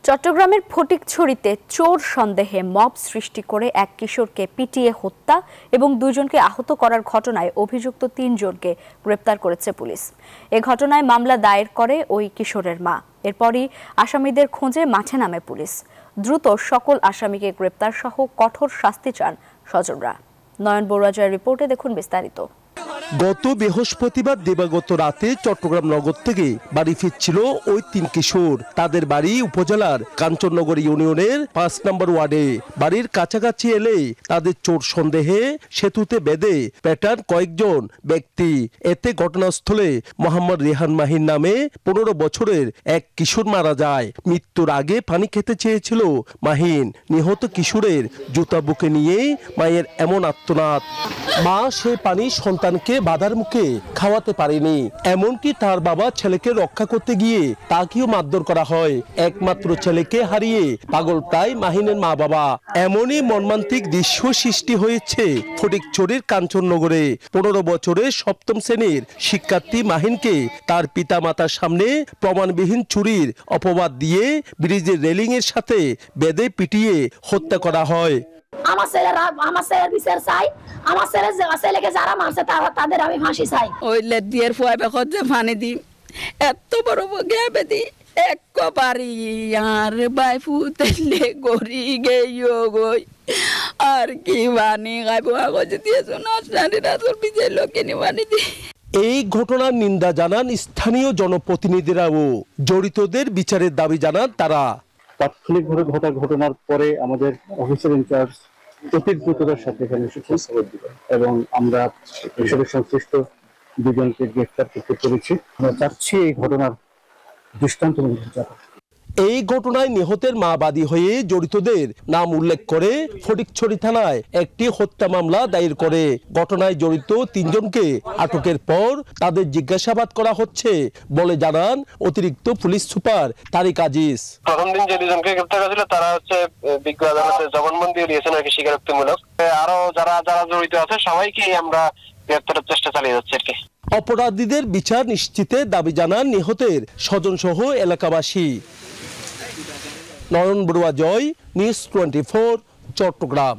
চট্টগ্রামের ফটিকছড়িতে চোর সন্দেহে মব সৃষ্টি করে এক কিশোরকে পিটিয়ে হত্যা এবং দুইজনকে আহত করার ঘটনায় অভিযুক্ত ৩ জনকে গ্রেপ্তার করেছে পুলিশ। এ ঘটনায় মামলা দায়ের করে ওই কিশোরের মা। এরপরই আসামিদের খোঁজে মাঠে নামে পুলিশ। দ্রুত সকল আসামিকে গ্রেপ্তার সহ কঠোর শাস্তি চান স্বজনরা। নয়ন বড়ুয়া রিপোর্টে দেখুন বিস্তারিত। গত বৃহস্পতিবার দিবাগত রাতে চট্টগ্রাম নগর থেকে বাড়ি ফিরছিল ওই ৩ কিশোর। তাদের বাড়ি উপজেলার কাঞ্চননগর ইউনিয়নের ৫ নম্বর ওয়ার্ডে। বাড়ির কাছাকাছি এলে তাদের চোর সন্দেহে সেতুতে বেঁধে পেটান কয়েকজন ব্যক্তি। এতে ঘটনাস্থলে মোহাম্মদ রেহান মাহিন নামে ১৫ বছরের এক কিশোর মারা যায়। মৃত্যুর আগে পানি খেতে চেয়েছিল মাহিন। নিহত কিশোরের জুতা বুকে নিয়ে মায়ের এমন আর্তনাদ। মা সে পানি সন্তানকে বাধার মুখে খাওয়াতে পারেনি। এমনকি তার বাবা ছেলেকে রক্ষা করতে গিয়ে তাকেও মারধর করা হয়। একমাত্র ছেলেকে হারিয়ে পাগল প্রায় মাহিনের মা বাবা। এমনই মর্মান্তিক দৃশ্য সৃষ্টি হয়েছে ফটিকছড়ির কাঞ্চননগরে। ১৫ বছরের ৭ম শ্রেণীর শিক্ষার্থী মাহিনকে তার পিতা মাতার সামনে প্রমাণবিহীন চুরির অপবাদ দিয়ে ব্রিজের রেলিং এর সাথে বেঁধে পিটিয়ে হত্যা করা হয়। আমার ছেলের বিচার চাই। আমার ছেলেকে যারা মারছে তাদের আমি ফাঁসি চাই। ওই লেদিয়ের ফুয়া বেখত যে ফানি দি এত বড় গ্যাবে দি একবারই আর বাই ফুতেলে গড়ি গেইও গই আর কি বানি গাইব আগজে দিয়েছো নাচনানি রাসুল বিজয় লোকে নিবানি দি। এই ঘটনার নিন্দা জানান স্থানীয় জনপ্রতিনিধিরাও। জড়িতদের বিচারের দাবি জানান তারা। তাৎক্ষণিকভাবে ঘটনার পরে আমাদের অফিসার ইনচার্জ অতি দ্রুততার সাথে এখানে এসেছেন এবং আমরা হিসেবে সংশ্লিষ্ট 2 জনকে গ্রেফতার করতে পেরেছি। আমরা চাচ্ছি এই ঘটনার দৃষ্টান্ত। এই ঘটনায় নিহতের মা বাদী হয়ে জড়িতদের নাম উল্লেখ করে ফটিকছড়ি থানায় একটি হত্যা মামলা দায়ের করে। ঘটনায় জড়িত ৩ জনকে আটকের পর তাদের জিজ্ঞাসাবাদ করা হচ্ছে বলে জানান অতিরিক্ত পুলিশ সুপার তারিক আজিজ। প্রথম দিন যে 2 জনকে গ্রেফতার করেছিল তারা হচ্ছে বিজ্ঞ আদালতে জবানবন্দি দিয়েছেন আর কি স্বীকারোক্তিমূলক। আরো যারা জড়িত আছে সবাইকে আমরা গ্রেফতারের চেষ্টা চালিয়ে যাচ্ছি আর কি। অপরাধীদের বিচার নিশ্চিতের দাবি জানান নিহতের স্বজন সহ এলাকাবাসী। নয়ন বড়ুয়া, নিউজ 24, চট্টগ্রাম।